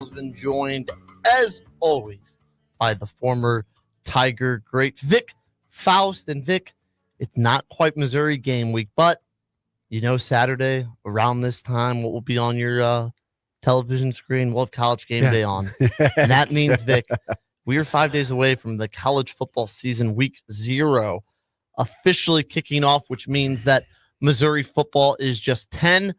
Sullivan, joined, as always, by the former Tiger great Vic Faust. And Vic, it's not quite Missouri game week, but Saturday around this time, what will be on your television screen? We'll have College Game Day on. And that means, Vic, we are 5 days away from the college football season, week 0, officially kicking off, which means that Missouri football is just 10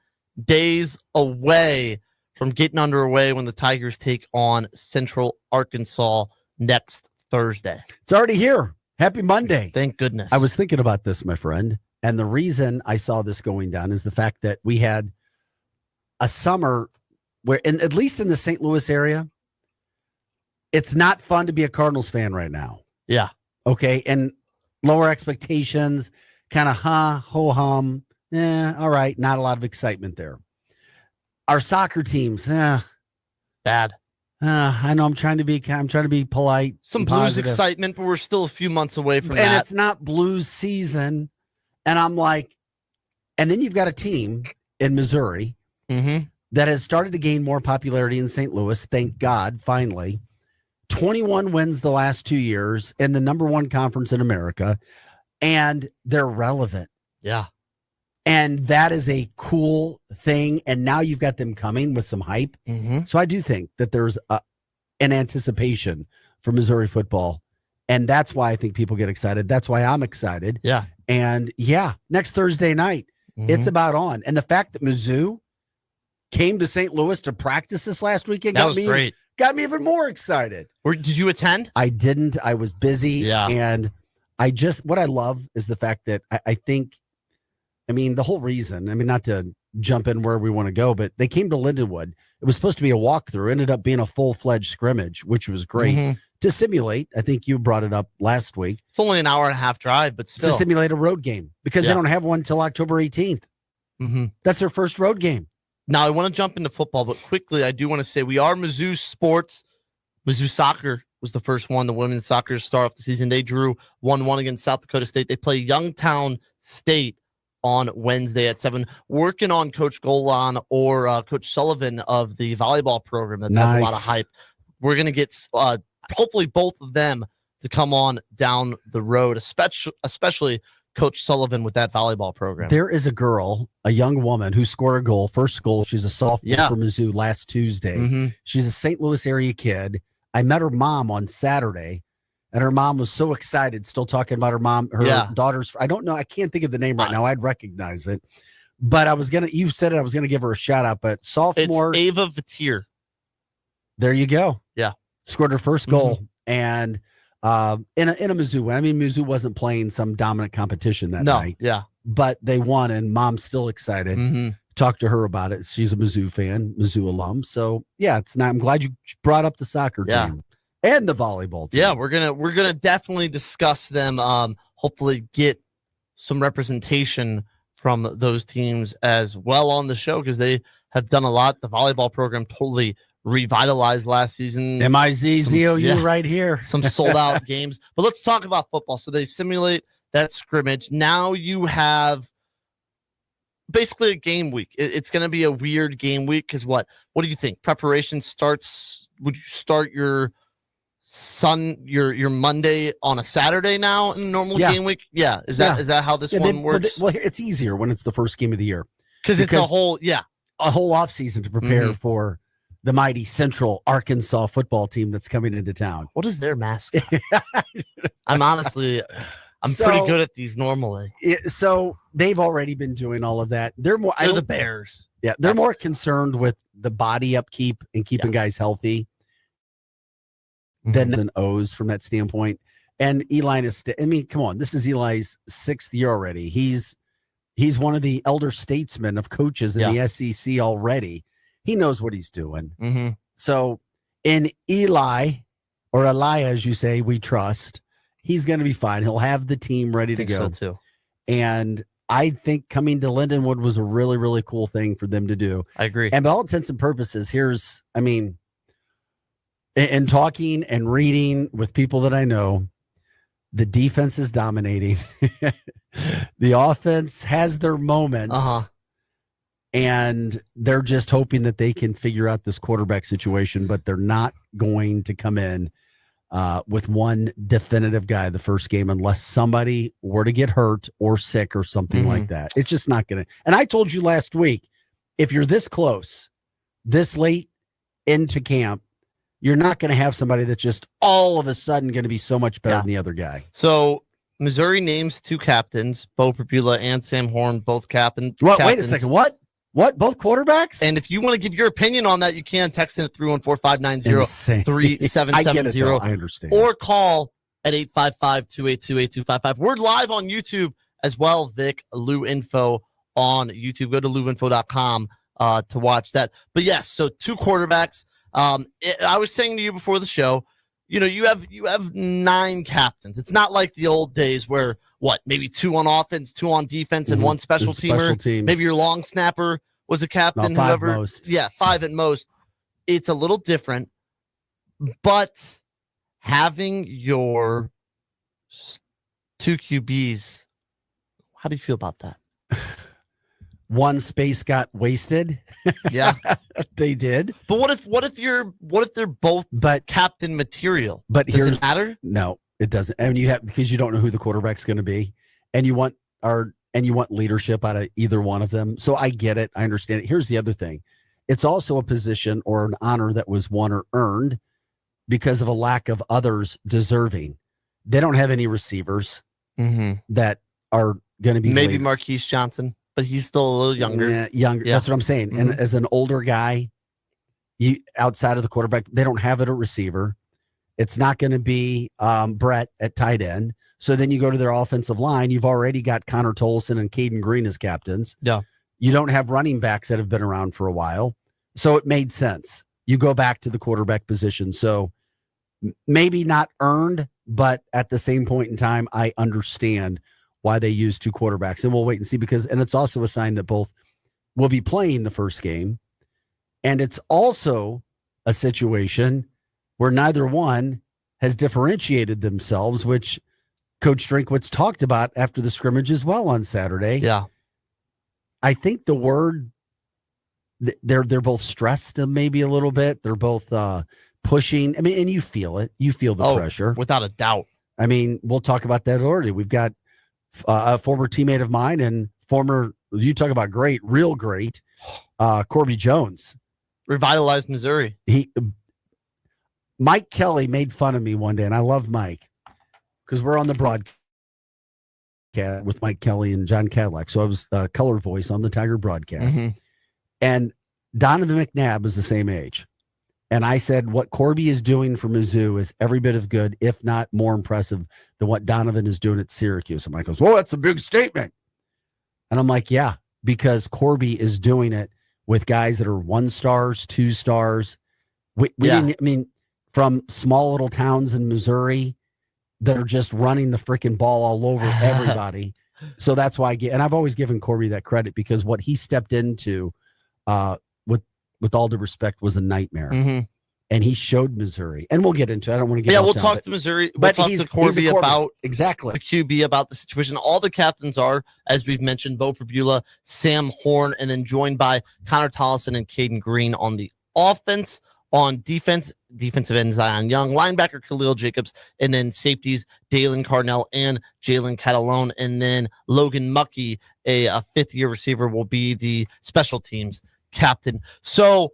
days away from getting underway when the Tigers take on Central Arkansas next Thursday. It's already here. Happy Monday. Thank goodness. I was thinking about this, my friend, and the reason I saw this going down is the fact that we had a summer where, at least in the St. Louis area, it's not fun to be a Cardinals fan right now. Yeah. Okay. And lower expectations, kind of ho-hum. All right. Not a lot of excitement there. Our soccer teams, bad. I know I'm trying to be polite. Some Blues excitement, but we're still a few months away from that. And it's not Blues season. And I'm like, and then you've got a team in Missouri that has started to gain more popularity in St. Louis. Thank God, finally. 21 wins the last 2 years in the number 1 conference in America, and they're relevant. Yeah. And that is a cool thing. And now you've got them coming with some hype. So I do think that there's an anticipation for Missouri football. And that's why I think people get excited. That's why I'm excited. Yeah. And next Thursday night, it's about on. And the fact that MIZ-ZOU came to St. Louis to practice this last weekend great. Got me even more excited. Did you attend? I didn't. I was busy. Yeah. And what I love is the fact that I think, the whole reason, not to jump in where we want to go, but they came to Lindenwood. It was supposed to be a walkthrough, ended up being a full-fledged scrimmage, which was great to simulate. I think you brought it up last week. It's only an hour and a half drive, but still. To simulate a road game because they don't have one until October 18th. That's their first road game. Now, I want to jump into football, but quickly, I do want to say we are Mizzou sports. Mizzou soccer was the first one, the women's soccer to start off the season. They drew 1-1 against South Dakota State. They play Youngstown State on Wednesday at 7. Working on Coach Golan or Coach Sullivan of the volleyball program. That has a lot of hype. We're going to get hopefully both of them to come on down the road, especially Coach Sullivan with that volleyball program. There is a young woman who scored a goal, first goal. She's a sophomore for Mizzou last Tuesday. She's a St. Louis area kid. I met her mom on Saturday, and her mom was so excited, still talking about her daughter's. I don't know. I can't think of the name right now. I'd recognize it. But you said it, I was going to give her a shout out, but sophomore. It's Ava Vatier. There you go. Yeah. Scored her first goal. And in a Mizzou win. Mizzou wasn't playing some dominant competition that night. Yeah. But they won, and mom's still excited. Talked to her about it. She's a Mizzou fan, Mizzou alum. So I'm glad you brought up the soccer team and the volleyball team. Yeah, we're gonna definitely discuss them. Hopefully get some representation from those teams as well on the show because they have done a lot. The volleyball program totally revitalized last season. MIZ-ZOU right here. Some sold out games. But let's talk about football. So they simulate that scrimmage. Now you have basically a game week. It's going to be a weird game week because what do you think? Preparation starts. Would you start your Monday on a Saturday now in a normal game week? Yeah. Is that how this one works? Well, it's easier when it's the first game of the year because it's a whole off season to prepare for the mighty Central Arkansas football team that's coming into town. What is their mascot? I'm pretty good at these normally. So they've already been doing all of that. They're the Bears. Yeah, they're more concerned with the body upkeep and keeping guys healthy than an O's from that standpoint. And Eli is, come on, this is Eli's 6th year already. He's one of the elder statesmen of coaches in the SEC already. He knows what he's doing. So in Eli, or Eli, as you say, we trust. He's going to be fine. He'll have the team ready to go. So too. And I think coming to Lindenwood was a really, really cool thing for them to do. I agree. And by all intents and purposes, in talking and reading with people that I know, the defense is dominating. The offense has their moments. and they're just hoping that they can figure out this quarterback situation, but they're not going to come in with one definitive guy the first game unless somebody were to get hurt or sick or something like that. It's just not going to. And I told you last week, if you're this close, this late into camp, you're not going to have somebody that's just all of a sudden going to be so much better than the other guy. So Missouri names 2 captains, Bo Pribula and Sam Horn, both captains. Wait a second. What? Both quarterbacks? And if you want to give your opinion on that, you can text in at 314-590-3770. I understand. Or call at 855-282-8255. We're live on YouTube as well, Vic. Lou Info on YouTube. Go to louinfo.com to watch that. But yes, so 2 quarterbacks. I was saying to you before the show, you have 9 captains. It's not like the old days where maybe 2 on offense, 2 on defense, and 1 special teamer. Maybe your long snapper was a captain. No, 5 most. Yeah, 5 at most. It's a little different, but having your 2 QBs, how do you feel about that? One space got wasted. Yeah, they did. But what if they're both captain material? But does it matter? No, it doesn't. And because you don't know who the quarterback's going to be, and you want leadership out of either one of them. So I get it. I understand it. Here's the other thing. It's also a position or an honor that was won or earned because of a lack of others deserving. They don't have any receivers that are going to be maybe Marquise Johnson. But he's still a little younger. Yeah. That's what I'm saying. And as an older guy, outside of the quarterback, they don't have it at receiver. It's not going to be Brett at tight end. So then you go to their offensive line. You've already got Connor Tolson and Caden Green as captains. Yeah. You don't have running backs that have been around for a while. So it made sense. You go back to the quarterback position. So maybe not earned, but at the same point in time, I understand why they use 2 quarterbacks, and we'll wait and see and it's also a sign that both will be playing the first game. And it's also a situation where neither one has differentiated themselves, which Coach Drinkwitz talked about after the scrimmage as well on Saturday. Yeah. I think the word they're both stressed maybe a little bit. They're both pushing. I mean, and you feel it. You feel the pressure. Without a doubt. I mean, we'll talk about that already. We've got a former teammate of mine and you talk about great, real great, Corby Jones. Revitalized Missouri. Mike Kelly made fun of me one day, and I love Mike because we're on the broadcast with Mike Kelly and John Cadillac. So I was color voice on the Tiger broadcast. And Donovan McNabb is the same age. And I said, what Corby is doing for MIZ-ZOU is every bit of good, if not more impressive than what Donovan is doing at Syracuse. And Mike goes, well, that's a big statement. And I'm like, yeah, because Corby is doing it with guys that are 1 stars, 2 stars. We didn't, I mean, from small little towns in Missouri that are just running the freaking ball all over everybody. So that's why and I've always given Corby that credit because what he stepped into, with all due respect, was a nightmare. And he showed Missouri. And we'll get into it. I don't want to get we'll talk to Missouri. We'll talk to Corby about the QB, about the situation. All the captains are, as we've mentioned, Bo Pribula, Sam Horn, and then joined by Connor Tolson and Caden Green on the offense. On defense, defensive end Zion Young, linebacker Khalil Jacobs, and then safeties Dalen Carnell and Jalen Catalone. And then Logan Muckey, a 5th-year receiver, will be the special teams captain. So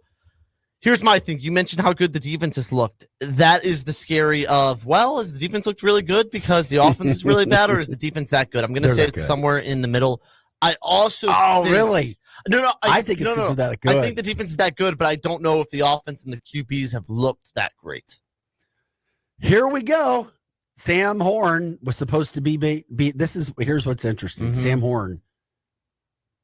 here's my thing. You mentioned how good the defense has looked. That is the scary of, has the defense looked really good because the offense is really bad, or is the defense that good? I'm going to say it's somewhere in the middle. I also really? No. I think it's that good. I think the defense is that good, but I don't know if the offense and the QBs have looked that great. Here we go. Sam Horn was supposed to be here's what's interesting. Sam Horn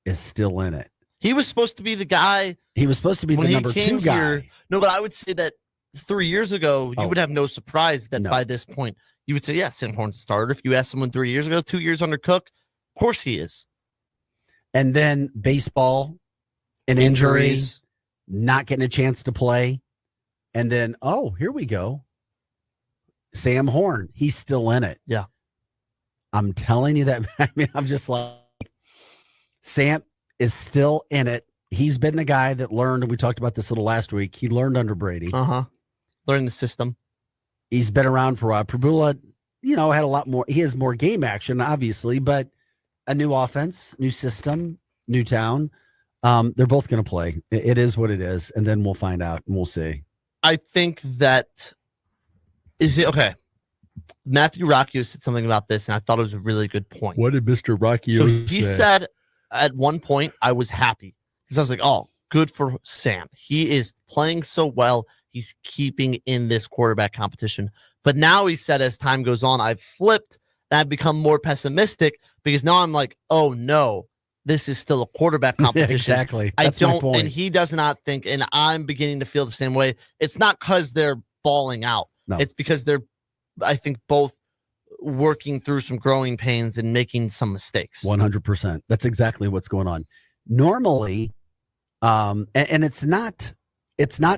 is still in it. He was supposed to be the guy. He was supposed to be the number 2 guy. Here, no, but I would say that 3 years ago, you would have no surprise that by this point, you would say, yeah, Sam Horn's starter. If you asked someone 3 years ago, 2 years under Cook, of course he is. And then baseball and injuries, not getting a chance to play. And then, here we go. Sam Horn, he's still in it. Yeah. I'm telling you that. I mean, I'm just like, Sam is still in it. he's been the guy that learned, and we talked about this a little last week. He learned under Brady. Learned the system. He's been around for a while. Prabula, had a lot more. He has more game action, obviously, but a new offense, new system, new town. They're both going to play. It is what it is, and then we'll find out, and we'll see. I think that is it. Okay. Matthew Rocchio said something about this, and I thought it was a really good point. What did Mr. Rocchio So he said at one point, I was happy because I was like, oh, good for Sam. He is playing so well. He's keeping in this quarterback competition. But now he said as time goes on, I've flipped and I've become more pessimistic because now I'm like, oh, no, this is still a quarterback competition. Yeah, exactly. That's my point. And he does not think, and I'm beginning to feel the same way. It's not because they're balling out. No. It's because they're, I think, both working through some growing pains and making some mistakes. 100%. That's exactly what's going on. Normally, and it's not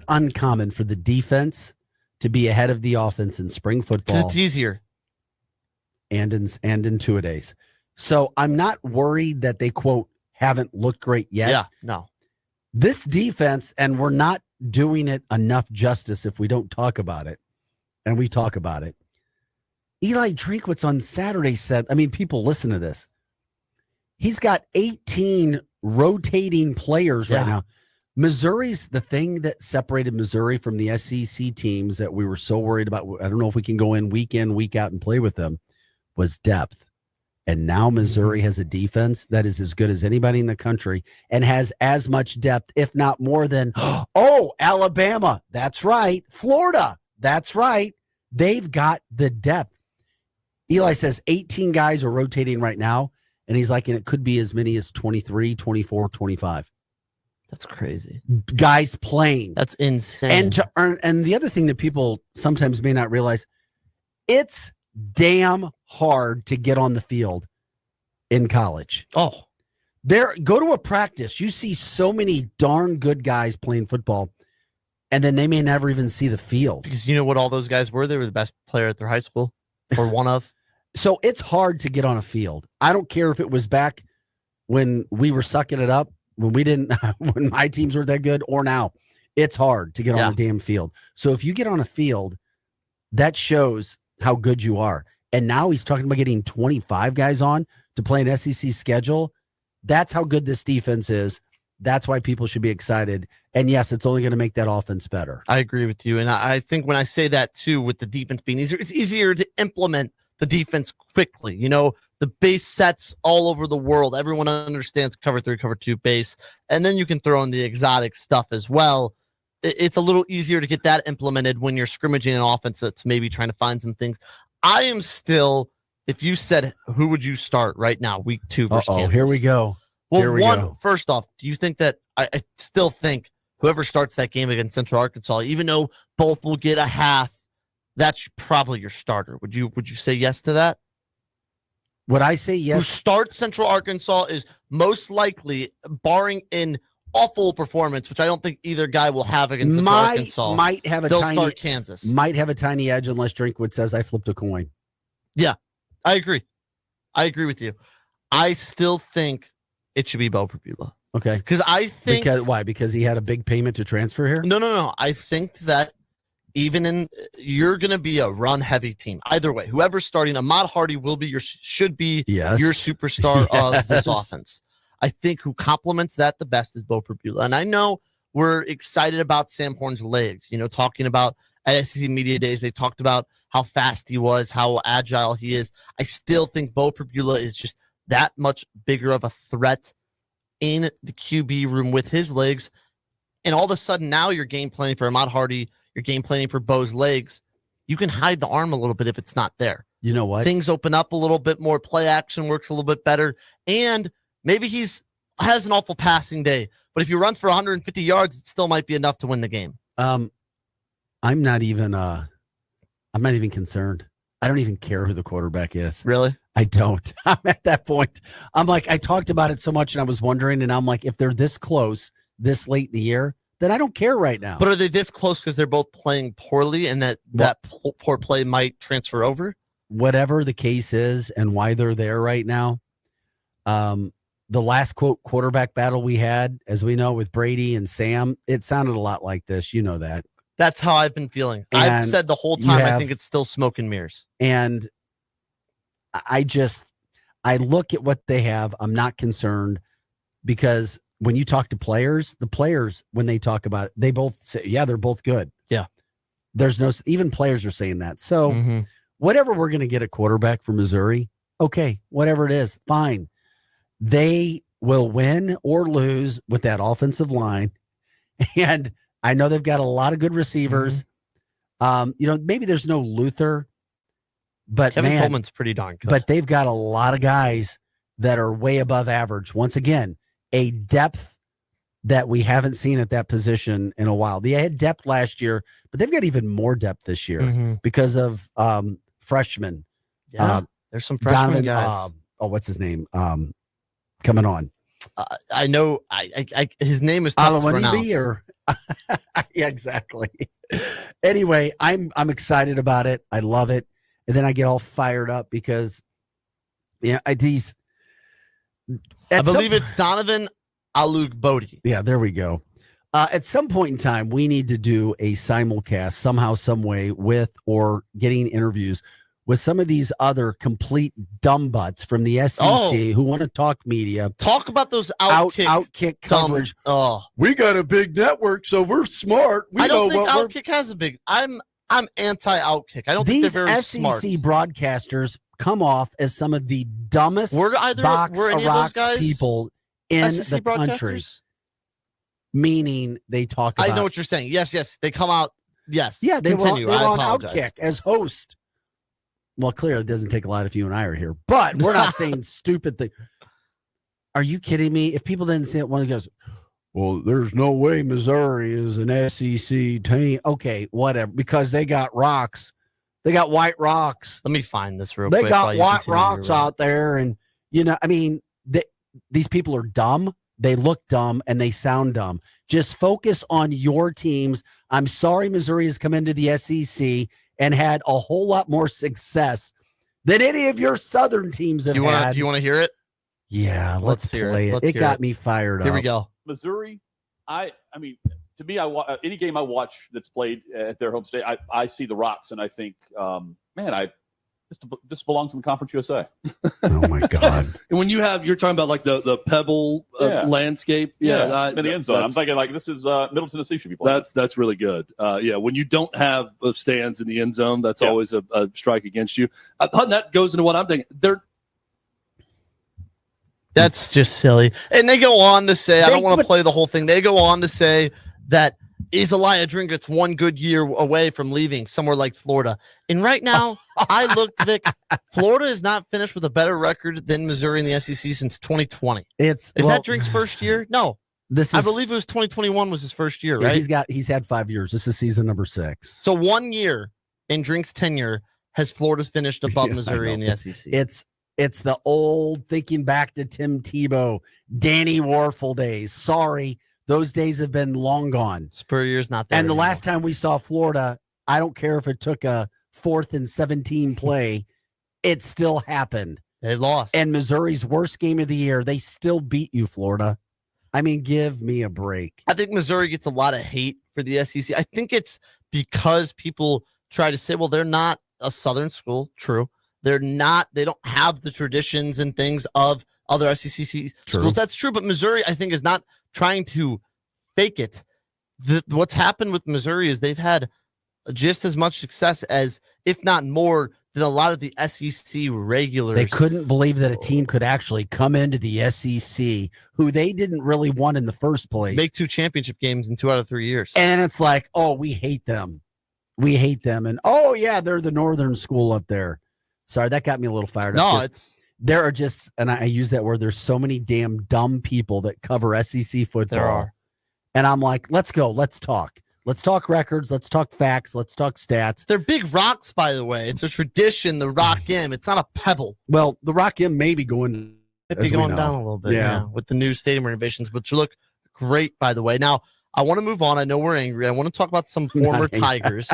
uncommon for the defense to be ahead of the offense in spring football. It's easier. And in two-a-days. So I'm not worried that they, quote, haven't looked great yet. Yeah, no. This defense, and we're not doing it enough justice if we don't talk about it, and we talk about it. Eli Drinkwitz on Saturday said, people listen to this. He's got 18 rotating players right now. Missouri's the thing that separated Missouri from the SEC teams that we were so worried about. I don't know if we can go in, week out, and play with them, was depth. And now Missouri has a defense that is as good as anybody in the country and has as much depth, if not more than, Alabama. That's right. Florida. That's right. They've got the depth. Eli says 18 guys are rotating right now, and he's like, and it could be as many as 23, 24, 25. That's crazy. Guys playing. That's insane. And to earn, and the other thing that people sometimes may not realize, it's damn hard to get on the field in college. Oh, go to a practice. You see so many darn good guys playing football, and then they may never even see the field. Because you know what all those guys were? They were the best player at their high school, or one of. So it's hard to get on a field. I don't care if it was back when we were sucking it up, when my teams were that good, or now. It's hard to get on a damn field. So if you get on a field, that shows how good you are. And now he's talking about getting 25 guys on to play an SEC schedule. That's how good this defense is. That's why people should be excited. And yes, it's only going to make that offense better. I agree with you. And I think when I say that too, with the defense being easier, it's easier to implement the defense quickly. The base sets all over the world. Everyone understands cover 3, cover 2 base. And then you can throw in the exotic stuff as well. It's a little easier to get that implemented when you're scrimmaging an offense that's maybe trying to find some things. I am still, if you said, who would you start right now, week 2 versus Kansas? Here we go. Well, first off, do you think that I still think whoever starts that game against Central Arkansas, even though both will get a half, that's probably your starter. Would you say yes to that? Would I say yes? Who starts Central Arkansas is most likely, barring an awful performance, which I don't think either guy will have against Central Arkansas. They'll start Kansas. Might have a tiny edge unless Drinkwood says I flipped a coin. Yeah, I agree. I agree with you. I still think it should be Bo Prabula. Okay. Because I think... Why? Because he had a big payment to transfer here? No. I think that you're going to be a run-heavy team. Either way, whoever's starting, Ahmad Hardy should be your superstar of this offense. I think who complements that the best is Bo Prabula. And I know we're excited about Sam Horn's legs. Talking about at SEC Media Days, they talked about how fast he was, how agile he is. I still think Bo Prabula is just that much bigger of a threat in the QB room with his legs. And all of a sudden now you're game planning for Ahmad Hardy, you're game planning for Bo's legs. You can hide the arm a little bit if it's not there. You know what? Things open up a little bit more. Play action works a little bit better. And maybe has an awful passing day, but if he runs for 150 yards, it still might be enough to win the game. I'm not even concerned. I don't even care who the quarterback is. Really? I don't. I'm at that point. I'm like, I talked about it so much and I was wondering, and I'm like, if they're this close, this late in the year, then I don't care right now. But are they this close because they're both playing poorly and that poor play might transfer over? Whatever the case is and why they're there right now, the last quarterback battle we had, as we know, with Brady and Sam, it sounded a lot like this. You know that. That's how I've been feeling. And I've said the whole time, I think it's still smoke and mirrors. And I look at what they have. I'm not concerned because when you talk to players, the players, when they talk about it, they both say, yeah, they're both good. Yeah. There's no, even players are saying that. So whatever we're going to get a quarterback for Missouri, okay, whatever it is, fine. They will win or lose with that offensive line. And I know they've got a lot of good receivers. Maybe there's no Luther, but Kevin Coleman's pretty darn good. But they've got a lot of guys that are way above average. Once again, a depth that we haven't seen at that position in a while. They had depth last year, but they've got even more depth this year because of freshmen. Yeah, there's some freshman guys. What's his name? Coming on. I know. I his name is tough to pronounce. Yeah, exactly. Anyway, I'm excited about it. I love it, and then I get all fired up because I believe it's Donovan Alugbodi. Yeah, there we go. At some point in time, we need to do a simulcast somehow, some way with or getting interviews with some of these other complete dumb butts from the SEC who want to talk media. Talk about those outkick coverage. We got a big network, so we're smart. I don't think Outkick has a big. I'm anti-Outkick. I don't think they're very smart. These SEC broadcasters come off as some of the dumbest we're any of those guys people in the country. Meaning they talk about. I know what you're saying. Yes. They come out. Yes. Yeah, they were on Outkick as host. Well, clearly it doesn't take a lot if you and I are here, but we're not saying stupid things. Are you kidding me? If people didn't see it, one goes, well, there's no way Missouri is an SEC team. Okay, whatever, because they got rocks. They got white rocks. Let me find this real quick. They got white rocks out there. And, these people are dumb. They look dumb and they sound dumb. Just focus on your teams. I'm sorry Missouri has come into the SEC and had a whole lot more success than any of your Southern teams have had. Do you want to hear it? Yeah, let's play it. It got me fired up. Here we go. Missouri, I mean, to me, any game I watch that's played at their home state, I see the Rocks and I think, this belongs in the Conference USA. Oh my God! And when you're talking about like the pebble landscape, in the end zone, I'm thinking like this is Middle Tennessee should be playing. That's really good. When you don't have stands in the end zone, that's always a strike against you. That goes into what I'm thinking. That's just silly. And they go on to say, I don't want to play the whole thing. They go on to say that Elijah Drinkett's one good year away from leaving somewhere like Florida. And right now, I looked, Vic, Florida is not finished with a better record than Missouri in the SEC since 2020. Is that Drink's first year? No. I believe it was 2021 was his first year, right? He's had 5 years. This is season number 6. So 1 year in Drink's tenure has Florida finished above Missouri in the SEC. It's the old thinking back to Tim Tebow, Danny Warfel days. Sorry. Those days have been long gone. Spurrier's not there. And the last time we saw Florida, I don't care if it took a 4th and 17 play, it still happened. They lost. And Missouri's worst game of the year, they still beat you, Florida. I mean, give me a break. I think Missouri gets a lot of hate for the SEC. I think it's because people try to say, well, they're not a Southern school. True. They don't have the traditions and things of other SEC schools. That's true. But Missouri, I think, is not trying to fake it. What's happened with Missouri is they've had just as much success as, if not more, than a lot of the SEC regulars. They couldn't believe that a team could actually come into the SEC, who they didn't really want in the first place, make 2 championship games in 2 out of 3 years. And it's like, oh, we hate them. We hate them. And, oh, yeah, they're the northern school up there. Sorry, that got me a little fired up. There are just, and I use that word, there's so many damn dumb people that cover SEC football. There are. And I'm like, let's go. Let's talk. Let's talk records. Let's talk facts. Let's talk stats. They're big rocks, by the way. It's a tradition, the Rock M. It's not a pebble. Well, the Rock M may be going down a little bit with the new stadium renovations, which look great, by the way. Now, I want to move on. I know we're angry. I want to talk about some former Tigers.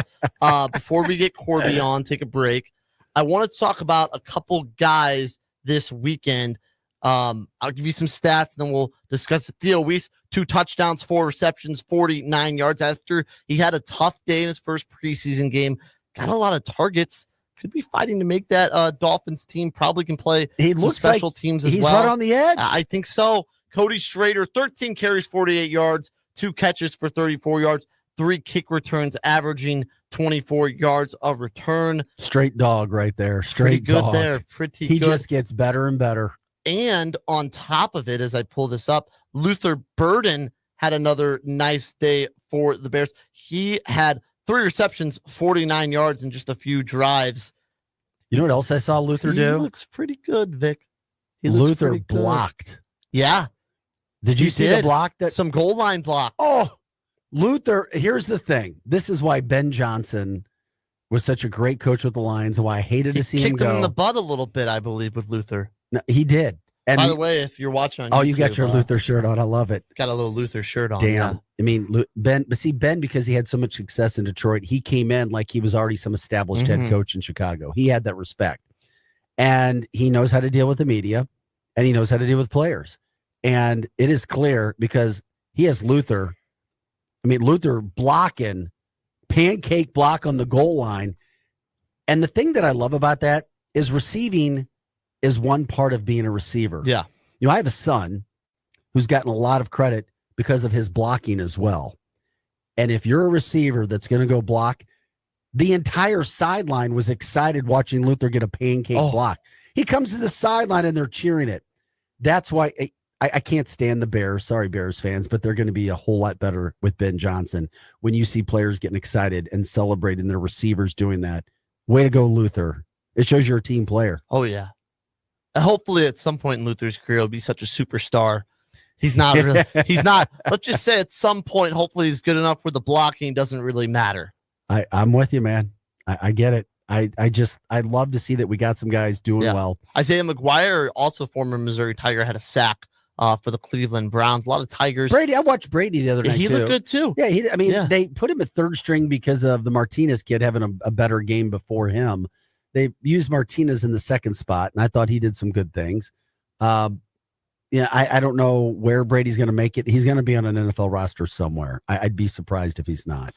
Before we get Corby on, take a break. I want to talk about a couple guys this weekend. I'll give you some stats, and then we'll discuss it. Theo Weiss, 2 touchdowns, 4 receptions, 49 yards after he had a tough day in his first preseason game. Got a lot of targets. Could be fighting to make that Dolphins team. Probably can play some special teams as he's well. Right on the edge. I think so. Cody Schrader, 13 carries, 48 yards, 2 catches for 34 yards, 3 kick returns, averaging 24 yards of return. Straight dog right there. Pretty good dog. there. Pretty he good. Just gets better and better. And on top of it, as I pull this up, Luther Burden had another nice day for the Bears. He had 3 receptions, 49 yards, and just a few drives. You know what else I saw Luther do? He looks pretty good, Vic. Luther blocked. Yeah. Did you see the block? Some goal line block. Oh, Luther, here's the thing. This is why Ben Johnson was such a great coach with the Lions, and why I hated to see him go. Kicked him in the butt a little bit, I believe, with Luther. No, he did. And by the way, if you're watching on YouTube, you got your Luther shirt on. I love it. Got a little Luther shirt on. Damn. Yeah. I mean, Ben, because he had so much success in Detroit, he came in like he was already some established head coach in Chicago. He had that respect. And he knows how to deal with the media, and he knows how to deal with players. And it is clear because he has Luther. I mean, Luther blocking, pancake block on the goal line. And the thing that I love about that is receiving is one part of being a receiver. Yeah. You know, I have a son who's gotten a lot of credit because of his blocking as well. And if you're a receiver that's going to go block, the entire sideline was excited watching Luther get a pancake block. He comes to the sideline and they're cheering it. That's why I can't stand the Bears. Sorry, Bears fans, but they're going to be a whole lot better with Ben Johnson. When you see players getting excited and celebrating their receivers doing that, way to go, Luther. It shows you're a team player. Oh, yeah. Hopefully at some point in Luther's career, he'll be such a superstar. He's not really, he's not, let's just say at some point, hopefully he's good enough where the blocking doesn't really matter. I'm with you, man. I get it. I'd love to see that we got some guys doing well. Isaiah McGuire, also former Missouri Tiger, had a sack for the Cleveland Browns. A lot of Tigers. Brady, I watched Brady the other night, He looked good, too. Yeah, they put him at third string because of the Martinez kid having a better game before him. They used Martinez in the second spot, and I thought he did some good things. I don't know where Brady's going to make it. He's going to be on an NFL roster somewhere. I'd be surprised if he's not.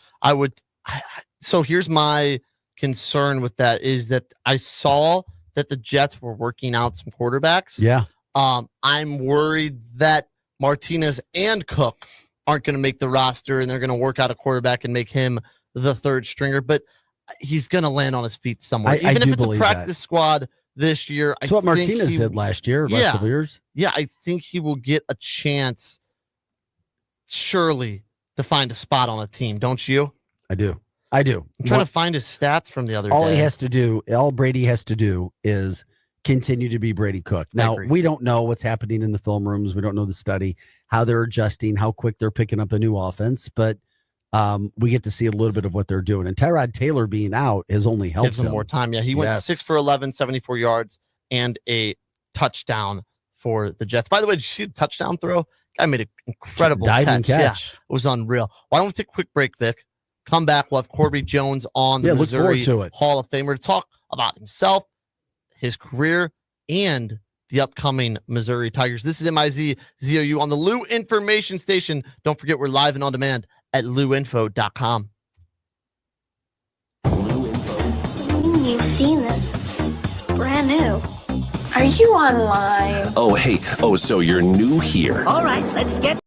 So here's my concern with that is that I saw that the Jets were working out some quarterbacks. Yeah. I'm worried that Martinez and Cook aren't going to make the roster, and they're going to work out a quarterback and make him the third stringer. But he's going to land on his feet somewhere. Even if it's a practice squad this year. That's what Martinez did last couple years. Yeah, I think he will get a chance, surely, to find a spot on a team. Don't you? I do. I'm trying to find his stats from the other day. All Brady has to do is continue to be Brady Cook. Now, we don't know what's happening in the film rooms. We don't know the study, how they're adjusting, how quick they're picking up a new offense, but we get to see a little bit of what they're doing. And Tyrod Taylor being out has only helped Gives him more time. Yeah, he went 6 for 11, 74 yards, and a touchdown for the Jets. By the way, did you see the touchdown throw? Guy made an incredible diving catch. Yeah, it was unreal. Why don't we take a quick break, Vic? Come back. We'll have Corby Jones on the Missouri Hall of Famer to talk about himself, his career, and the upcoming Missouri Tigers. This is MIZ-ZOU on the Lou Information Station. Don't forget, we're live and on demand at louinfo.com. You've seen this. It's brand new. Are you online? Oh, hey. Oh, so you're new here. All right, let's get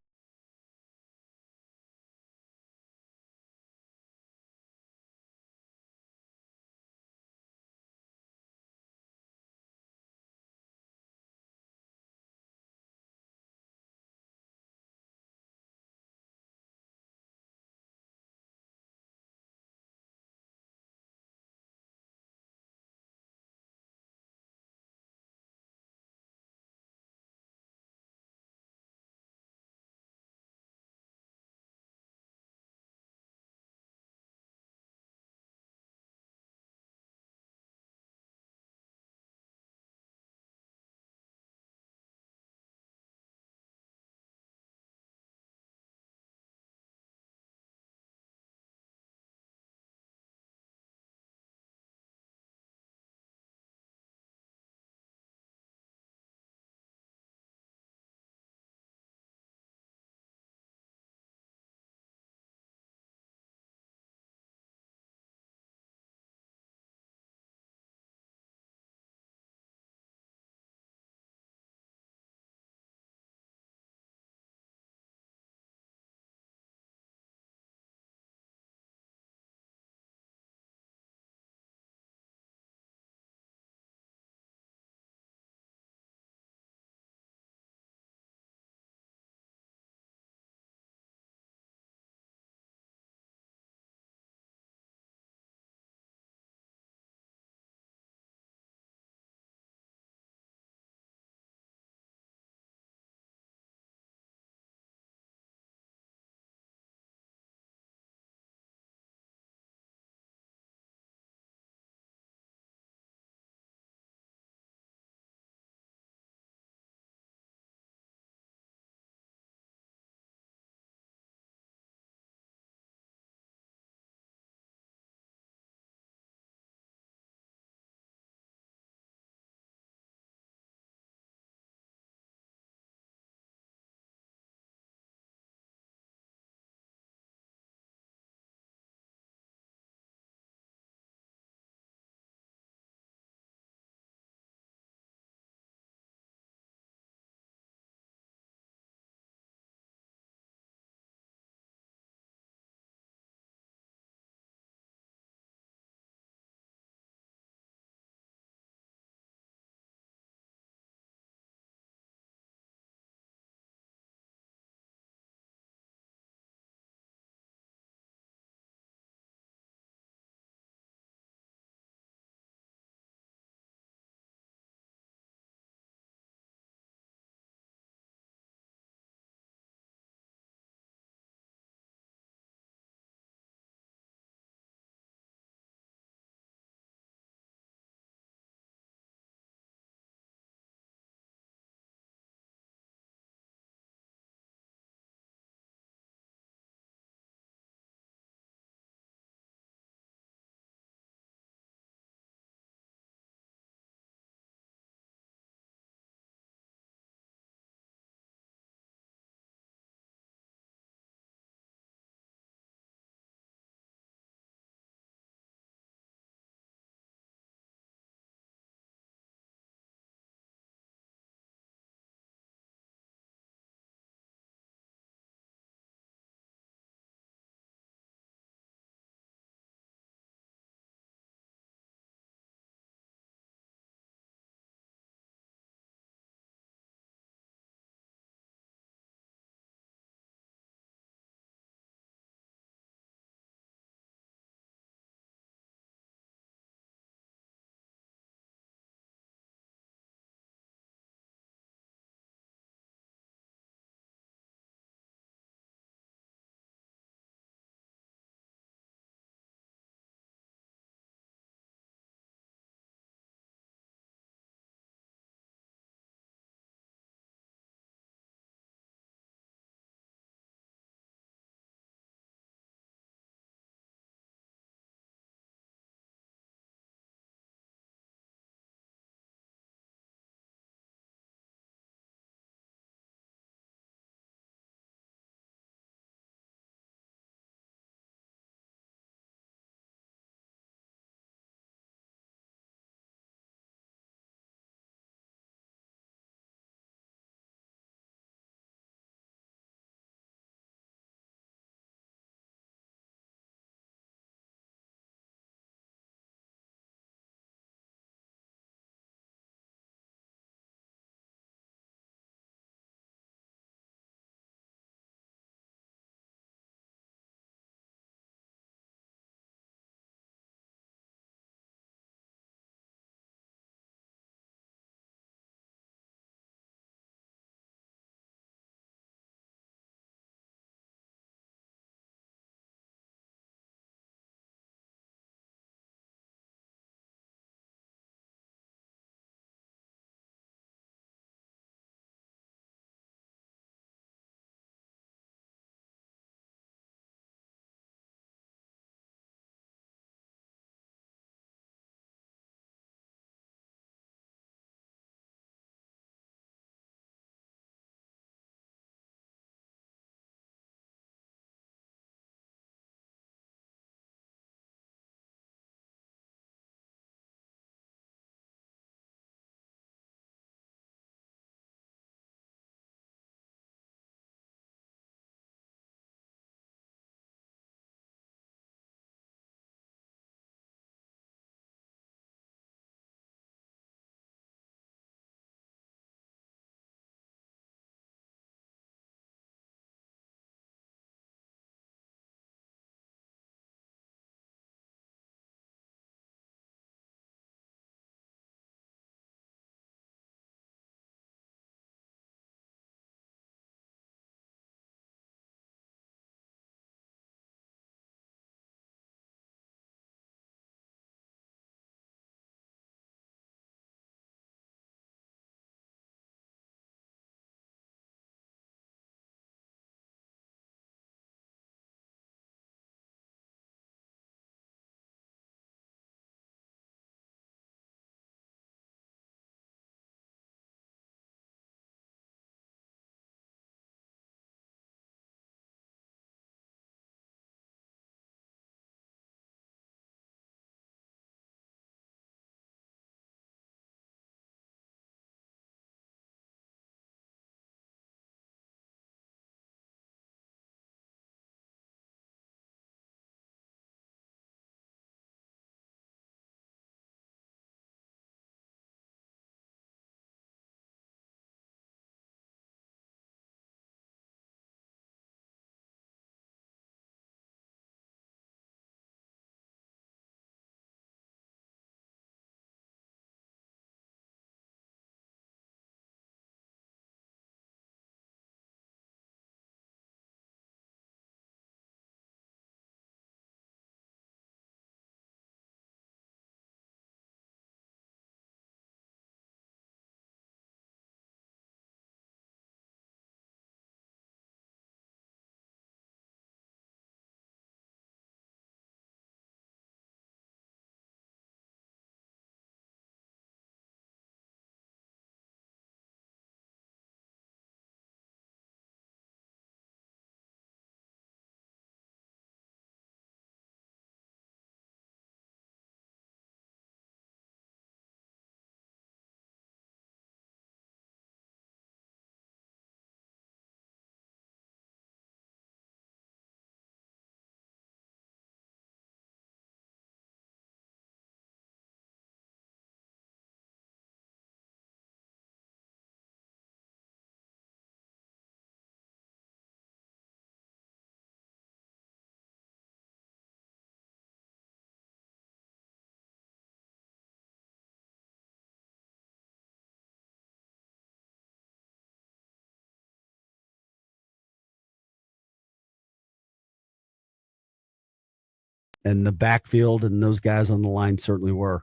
the backfield and those guys on the line certainly were.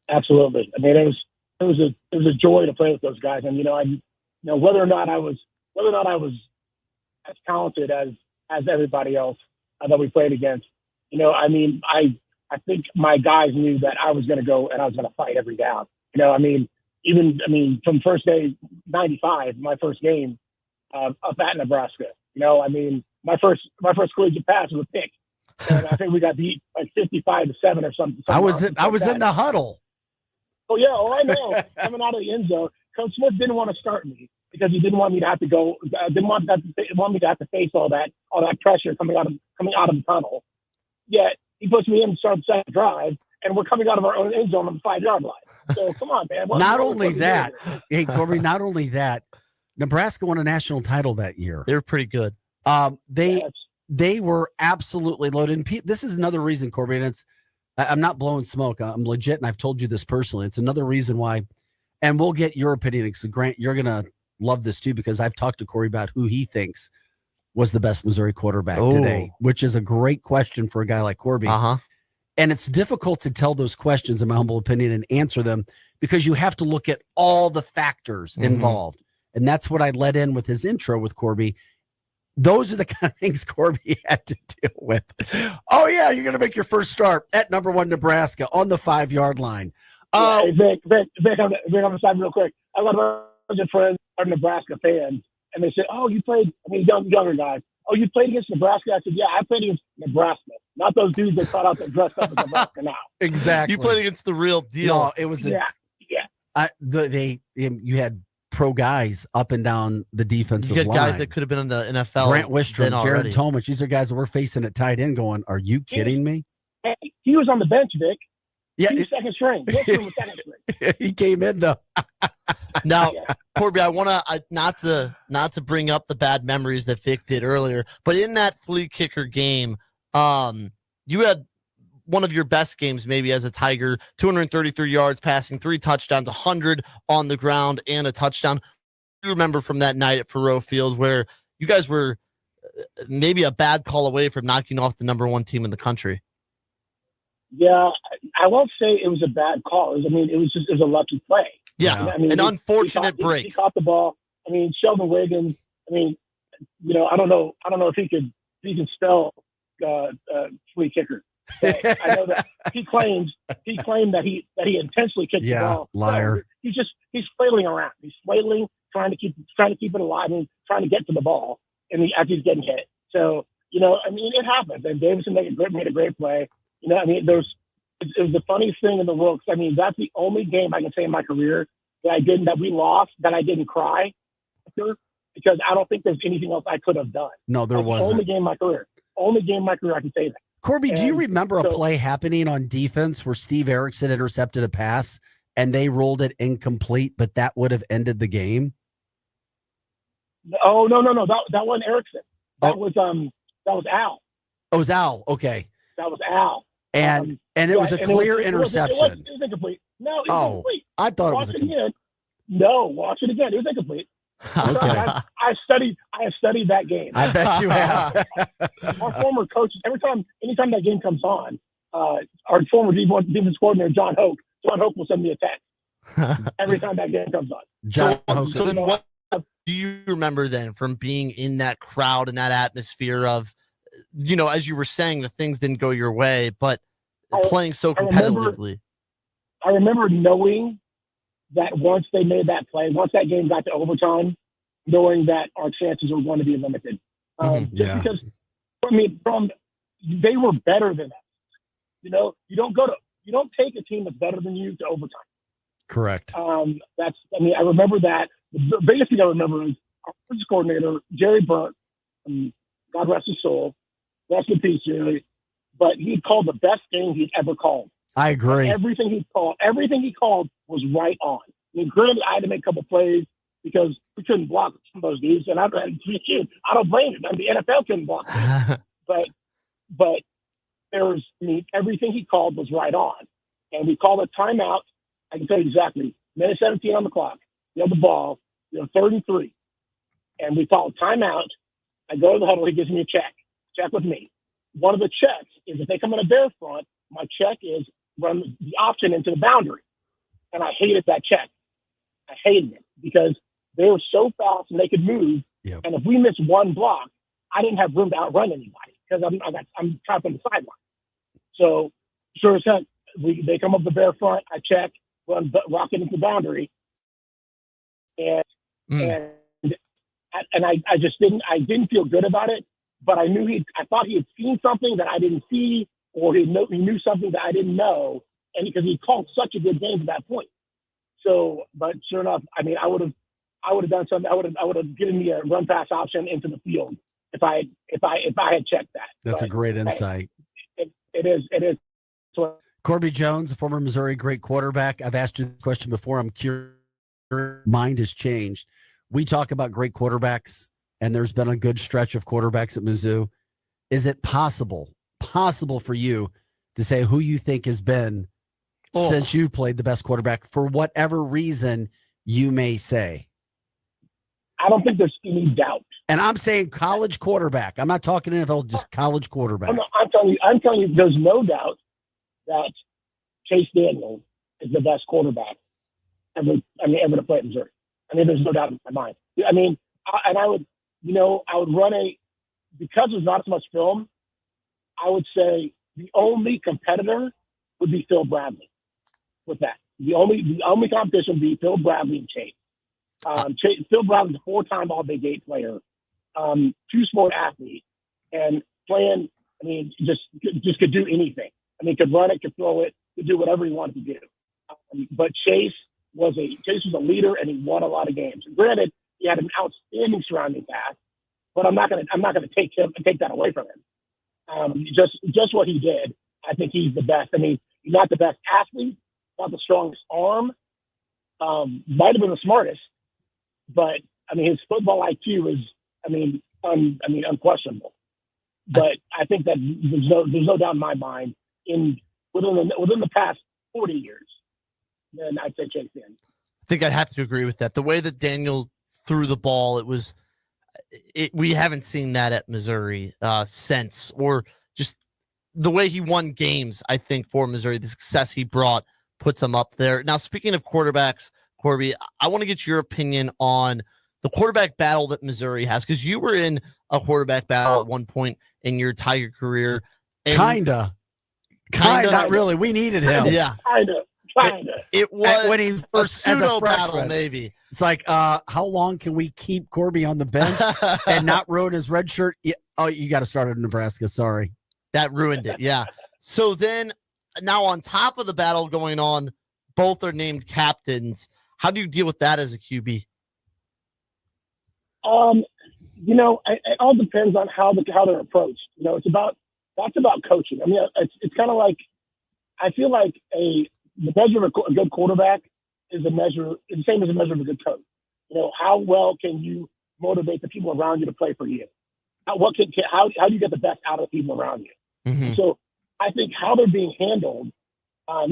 Absolutely. I mean, it was a joy to play with those guys. And whether or not I was as talented as everybody else that we played against, I think my guys knew that I was going to go and I was going to fight every down. From first day 95, my first game up at Nebraska. My first collegiate pass was a pick, and I think we got beat like 55-7 or something. I was in the huddle. Oh yeah, I know. Coming out of the end zone, Coach Smith didn't want to start me because he didn't want me to have to go. Didn't want me to have to face all that pressure coming out of the tunnel. Yet he puts me in to start the second drive, and we're coming out of our own end zone on the 5-yard line. So come on, man. Not only that, hey Corby. Not only that, Nebraska won a national title that year. They were pretty good. They were absolutely loaded. And this is another reason, Corby, and I'm not blowing smoke. I'm legit, and I've told you this personally. It's another reason why, and we'll get your opinion. Because Grant, you're gonna love this too, because I've talked to Corey about who he thinks was the best Missouri quarterback today, which is a great question for a guy like Corby. And it's difficult to tell those questions, in my humble opinion, and answer them because you have to look at all the factors involved. And that's what I led in with his intro with Corby. Those are the kind of things Corby had to deal with. Oh, yeah, you're going to make your first start at number 1 Nebraska on the 5-yard line. Hey, Vic, on the side real quick. I got a bunch of friends who are Nebraska fans, and they said, oh, you played, younger guys. Oh, you played against Nebraska? I said, yeah, I played against Nebraska. Not those dudes that thought out that dressed up as Nebraska now. Exactly. You played against the real deal. No, it was you had pro guys up and down the defensive line. You had guys that could have been in the NFL. Grant Wistrom, Jared Tomich. These are guys that we're facing at tight end going, are you kidding me? He was on the bench, Vic. Yeah. He was second string. He came in though. Now, Corby, I want to not to bring up the bad memories that Vic did earlier, but in that flea kicker game, you had one of your best games maybe as a Tiger, 233 yards passing, 3 touchdowns, 100 on the ground, and a touchdown. You remember from that night at Faurot Field where you guys were maybe a bad call away from knocking off the number 1 team in the country. Yeah, I won't say it was a bad call. It was a lucky play. Yeah, an unfortunate break. He caught the ball. Sheldon Wiggins. I don't know if he can spell flea kicker. I know that he claimed that he intentionally kicked the ball. Liar. So he's flailing around. He's flailing, trying to keep it alive and trying to get to the ball, and after he's getting hit. So it happens. And Davison made a great play. It was the funniest thing in the world. Because that's the only game I can say in my career that we lost that I didn't cry after, because I don't think there's anything else I could have done. No, there wasn't. Only game in my career. Only game in my career I can say that. Corby, do you remember a play happening on defense where Steve Erickson intercepted a pass and they rolled it incomplete, but that would have ended the game? Oh, no. That wasn't Erickson. That was Al. Oh, it was Al. Okay. That was Al. And it was a clear interception. It was incomplete. No, it was incomplete. I thought watch it was again. No, watch it again. It was incomplete. Okay. I have studied that game. I bet you have. Our former coaches, anytime that game comes on, our former defense coordinator, John Hoke will send me a text every time that game comes on. So then what do you remember then from being in that crowd and that atmosphere of, as you were saying, the things didn't go your way, but playing so competitively? I remember knowing that once they made that play, once that game got to overtime, knowing that our chances were going to be limited. Because, they were better than us. You don't take a team that's better than you to overtime. Correct. I remember that. The biggest thing I remember is our first coordinator, Jerry Burnt, God rest his soul, rest in peace, Jerry, but he called the best game he'd ever called. I agree. Everything he called was right on. Granted, I had to make a couple plays because we couldn't block some of those dudes, and I don't blame him. The NFL couldn't block them. but everything he called was right on. And we called a timeout. I can tell you exactly. Minute 17 on the clock. You have the ball. 3rd and 3. And we call timeout. I go to the huddle. He gives me a check with me. one of the checks is if they come in a bear front, my check is run the option into the boundary. And I hated that check. I hated it because they were so fast and they could move. Yep. And if we missed one block, I didn't have room to outrun anybody because I'm trapped on the sideline. So sure as heck, they come up the bear front, I check, run rocket into the boundary. And I just didn't feel good about it, but I thought he had seen something that I didn't see, or he knew something that I didn't know, and because he called such a good game to that point. So, but sure enough, I mean, I would have done something. I would have given me a run pass option into the field if I had checked that. That's a great insight. It is. So, Corby Jones, a former Missouri great quarterback. I've asked you the question before. I'm curious. Your mind has changed. We talk about great quarterbacks, and there's been a good stretch of quarterbacks at MIZ-ZOU. Is it possible for you to say who you think has been, since you played, the best quarterback for whatever reason you may say? I don't think there's any doubt. And I'm saying college quarterback. I'm not talking NFL, just college quarterback. I'm telling you, there's no doubt that Chase Daniel is the best quarterback ever to play at Missouri. I mean, there's no doubt in my mind. I mean, I would run because there's not as much film, I would say the only competitor would be Phil Bradley with that. The only competition would be Phil Bradley and Chase. Phil Bradley's a 4-time All-Big 8 player, 2-sport athlete, and playing, I mean, just could do anything. I mean, could run it, could throw it, could do whatever he wanted to do. But Chase was a leader, and he won a lot of games. Granted, he had an outstanding surrounding cast, but I'm not gonna take that away from him. Just what he did, I think he's the best. I mean, he's not the best athlete, not the strongest arm, might have been the smartest, but I mean, his football IQ is, unquestionable. But I think that there's no doubt in my mind within the past 40 years, then I'd say Chase Daniel. I think I'd have to agree with that. The way that Daniel threw the ball, we haven't seen that at Missouri since, or just the way he won games. I think for Missouri, the success he brought puts him up there. Now, speaking of quarterbacks, Corby, I want to get your opinion on the quarterback battle that Missouri has, because you were in a quarterback battle at one point in your Tiger career. Kinda, not really. We needed him. Yeah, Kinda. It was when he a pseudo battle, freshman. maybe. It's like, how long can we keep Corby on the bench and not ruin his red shirt? Oh, you got to start at Nebraska. Sorry. That ruined it. Yeah. So then now on top of the battle going on, both are named captains. How do you deal with that as a QB? It all depends on how they're approached. That's about coaching. I mean, it's kind of like, I feel like the measure of a good quarterback is the same as a measure of a good coach. How well can you motivate the people around you to play for you? How do you get the best out of the people around you? Mm-hmm. So I think how they're being handled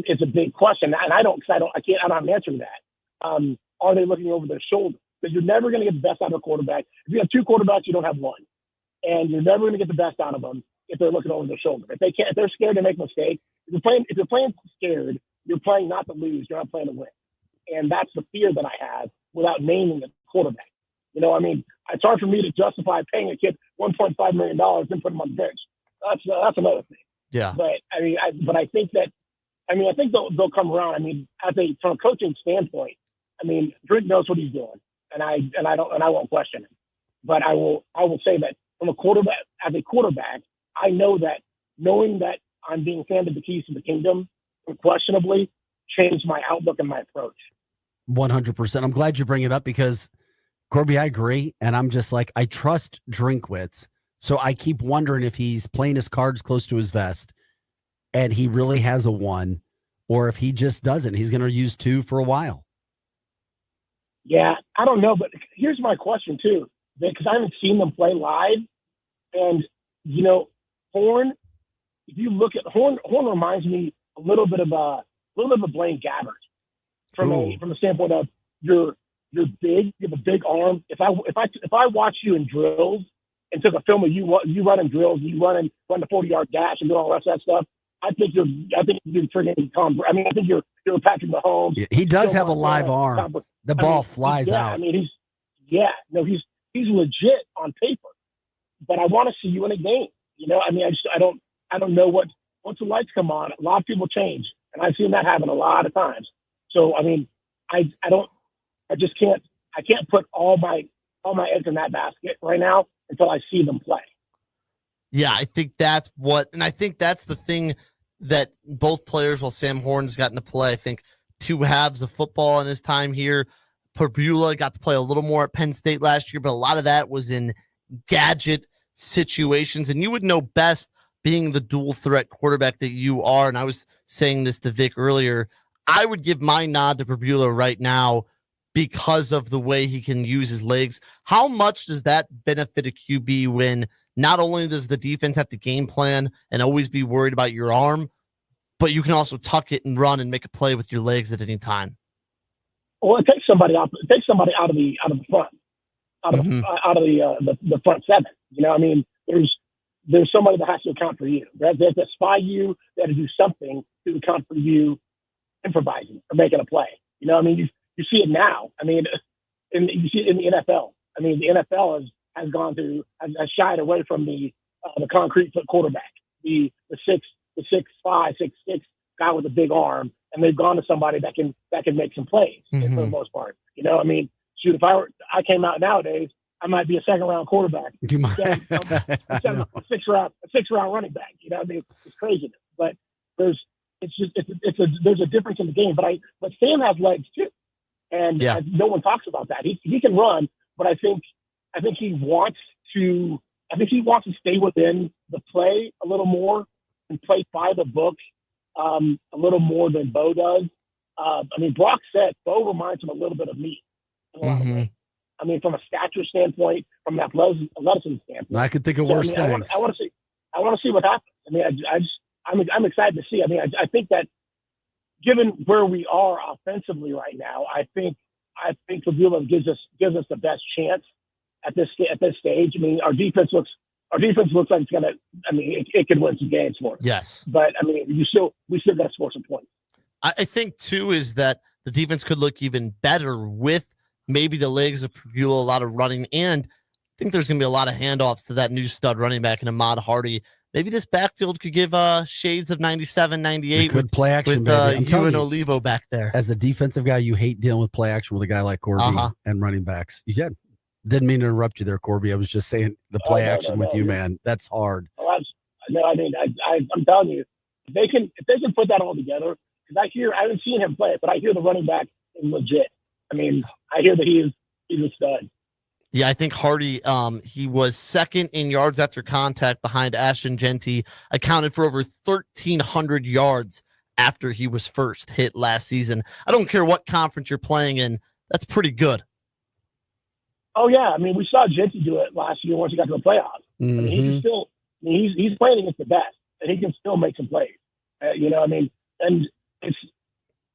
is a big question, and I don't have an answer to that. Are they looking over their shoulder? Because you're never going to get the best out of a quarterback. If you have 2 quarterbacks, you don't have one, and you're never going to get the best out of them if they're looking over their shoulder. If they're scared to make mistakes, if you're playing scared, you're playing not to lose. You're not playing to win. And that's the fear that I have without naming a quarterback. It's hard for me to justify paying a kid $1.5 million and put him on the bench. That's another thing. Yeah. But I think they'll come around. I mean, from a coaching standpoint, Drake knows what he's doing, and I won't question him. But I will say that as a quarterback, I know that knowing that I'm being handed the keys to the kingdom unquestionably changed my outlook and my approach. 100%. I'm glad you bring it up because, Corby, I agree. And I'm just like, I trust Drinkwitz. So I keep wondering if he's playing his cards close to his vest and he really has a 1, or if he just doesn't. He's going to use 2 for a while. Yeah, I don't know. But here's my question, too, because I haven't seen them play live. And, Horn, if you look at Horn reminds me a little bit of a Blaine Gabbert from a standpoint of you're big, you have a big arm. If I watch you in drills, and took a film of you running drills, you run the 40-yard dash and do all the rest of that stuff, I think you're freaking Tom. I mean, I think you're Patrick Mahomes. Yeah, he does have a live arm. The ball flies out. I mean, he's legit on paper, but I want to see you in a game. You know, I mean, I don't know once the lights come on, a lot of people change, and I've seen that happen a lot of times. So, I mean, I can't put all my eggs in that basket right now until I see them play. Yeah, I think that's the thing that both players, while Sam Horn's gotten to play, I think, two halves of football in his time here. Perbula got to play a little more at Penn State last year, but a lot of that was in gadget situations, and you would know best being the dual threat quarterback that you are. And I was saying this to Vic earlier, I would give my nod to Perbula right now because of the way he can use his legs. How much does that benefit a QB when not only does the defense have to game plan and always be worried about your arm, but you can also tuck it and run and make a play with your legs at any time? Well, it takes somebody out of the front, out of the front seven. You know, I mean, there's somebody that has to account for you. They have to spy you. They have to do something to account for you improvising or making a play. You know, I mean, you see it now. I mean, you see it in the NFL. I mean, the NFL has shied away from the concrete foot quarterback, the 6'5", 6'6" guy with a big arm, and they've gone to somebody that can make some plays for the most part. You know, I mean, shoot, if I came out nowadays, I might be a second-round quarterback instead of a six-round running back. You know, I mean, it's craziness. But there's a difference in the game. But Sam has legs too, and no one talks about that. He can run, but I think he wants to stay within the play a little more and play by the book a little more than Bo does. I mean, Brock said Bo reminds him a little bit of me in a lot of ways. I mean, from a stature standpoint, from an athleticism standpoint. I could think of worse things. I want to see what happens. I mean, I'm excited to see. I mean, I think that given where we are offensively right now, I think Perbula gives us the best chance at this stage. I mean, our defense looks like it's gonna. I mean, it could win some games for us. Yes, but I mean, we still got to score some points. I think too is that the defense could look even better with maybe the legs of Perbula, a lot of running, and I think there's going to be a lot of handoffs to that new stud running back in Ahmad Hardy. Maybe this backfield could give shades of 97, 98 with play action, with baby. you and Olivo back there. As a defensive guy, you hate dealing with play action with a guy like Corby and running backs. You didn't mean to interrupt you there, Corby. I was just saying the play action with you, man. That's hard. I mean, I'm telling you, if they can put that all together, because I haven't seen him play it, but I hear the running back is legit. I mean, I hear that he's a stud. Yeah, I think Hardy, he was second in yards after contact behind Ashton Genty, accounted for over 1,300 yards after he was first hit last season. I don't care what conference you're playing in. That's pretty good. Oh, yeah. I mean, we saw Genty do it last year once he got to the playoffs. Mm-hmm. I mean, he's playing against the best, and he can still make some plays. You know, I mean, and he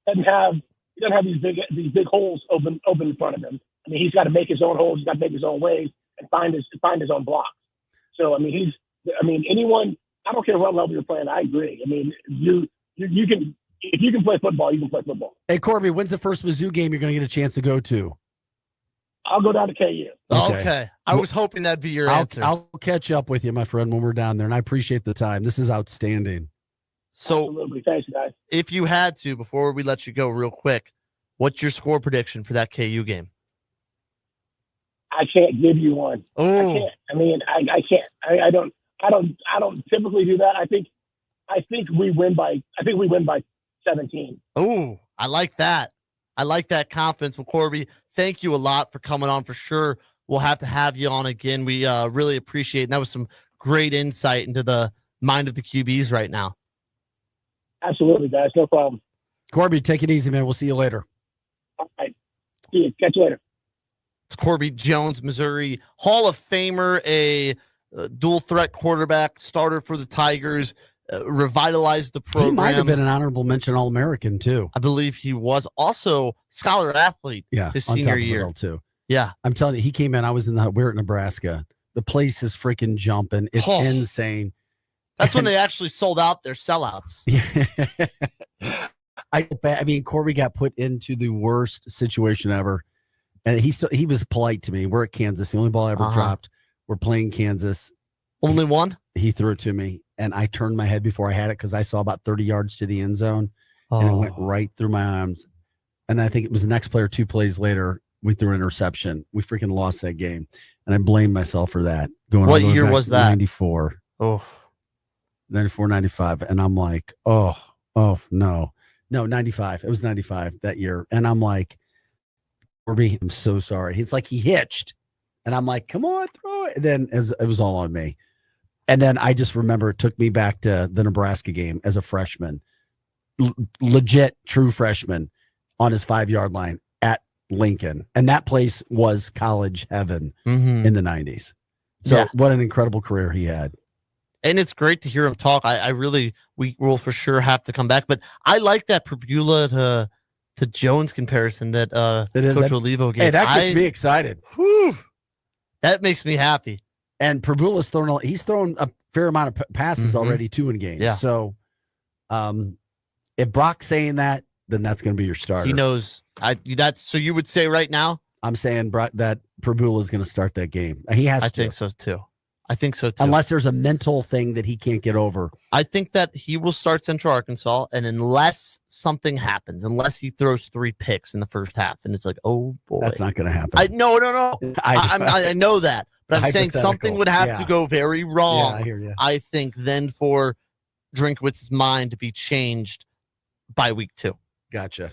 doesn't have these big holes open in front of him. I mean, he's got to make his own holes. He's got to make his own ways and find his own blocks. So, I mean, anyone. I don't care what level you're playing. I agree. I mean, you can, if you can play football, you can play football. Hey, Corby, when's the first MIZ-ZOU game you're going to get a chance to go to? I'll go down to KU. Okay. I was hoping that'd be your answer. I'll catch up with you, my friend, when we're down there, and I appreciate the time. This is outstanding. So, absolutely. Thanks, guys. If you had to, before we let you go real quick, what's your score prediction for that KU game? I can't give you one. Oh. I can't. I mean, I can't. I don't typically do that. I think we win by 17. Oh, I like that. I like that confidence. Well, Corby, thank you a lot for coming on for sure. We'll have to have you on again. We really appreciate it. And that was some great insight into the mind of the QBs right now. Absolutely, guys. No problem. Corby, take it easy, man. We'll see you later. All right. See you. Catch you later. It's Corby Jones, Missouri Hall of Famer, a dual threat quarterback, starter for the Tigers, revitalized the program. He might have been an honorable mention All-American too. I believe he was also scholar athlete. Yeah, his on senior top of it year all, too. Yeah, I'm telling you, he came in. We're at Nebraska. The place is freaking jumping. It's insane. That's when they actually sold out their sellouts. Yeah. I mean, Corby got put into the worst situation ever. And he was polite to me. We're at Kansas. The only ball I ever dropped. We're playing Kansas. Only one? He threw it to me, and I turned my head before I had it because I saw about 30 yards to the end zone, and it went right through my arms. And I think it was the next play or 2 plays later, we threw an interception. We freaking lost that game, and I blame myself for that. What year was that? 94. Oh. 94, 95. And I'm like, oh, no, 95. It was 95 that year. And I'm like, Corby, I'm so sorry. It's like he hitched. And I'm like, come on, throw it. And then it was all on me. And then I just remember it took me back to the Nebraska game as a freshman, legit true freshman on his 5-yard line at Lincoln. And that place was college heaven in the 90s. So what an incredible career he had. And it's great to hear him talk. We will for sure have to come back. But I like that Pribula to Jones comparison that Coach Olivo gave. Hey, that gets me excited. Whew, that makes me happy. And Pribula's thrown a fair amount of passes already too in games. Yeah. So if Brock's saying that, then that's going to be your starter. He knows. So you would say right now? I'm saying that Pribula is going to start that game. He has to. I think so too. Unless there's a mental thing that he can't get over. I think that he will start Central Arkansas, and unless something happens, unless he throws 3 picks in the first half, and it's like, oh boy, that's not going to happen. No. I know that, but I'm saying something would have to go very wrong. Yeah, I hear you. I think then for Drinkwitz's mind to be changed by week 2. Gotcha.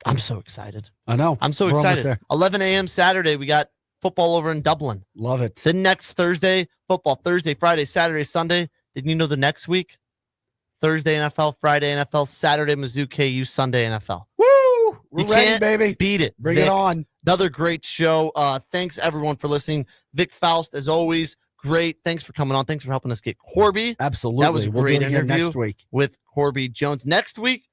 I'm so excited. I know. I'm so excited. 11 a.m. Saturday, we got football over in Dublin. Love it. The next Thursday, football. Thursday, Friday, Saturday, Sunday. Did you know the next week? Thursday NFL, Friday NFL, Saturday MIZ-ZOU KU, Sunday NFL. Woo! We're ready, baby. Beat it. Bring it on. Another great show. Thanks everyone for listening. Vic Faust, as always, great. Thanks for coming on. Thanks for helping us get Corby. Absolutely. That was a great interview next week with Corby Jones. Next week,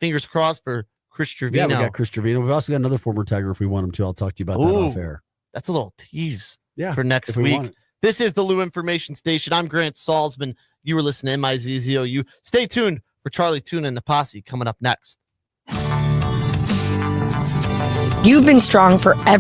fingers crossed for Chris Trevino. Yeah, we got Chris Trevino. We've also got another former Tiger if we want him to. I'll talk to you about that off air. That's a little tease for next we week. This is the Lou Information Station. I'm Grant Salzman. You were listening to MIZ-ZOU. Stay tuned for Charlie Tuna and the Posse coming up next. You've been strong forever.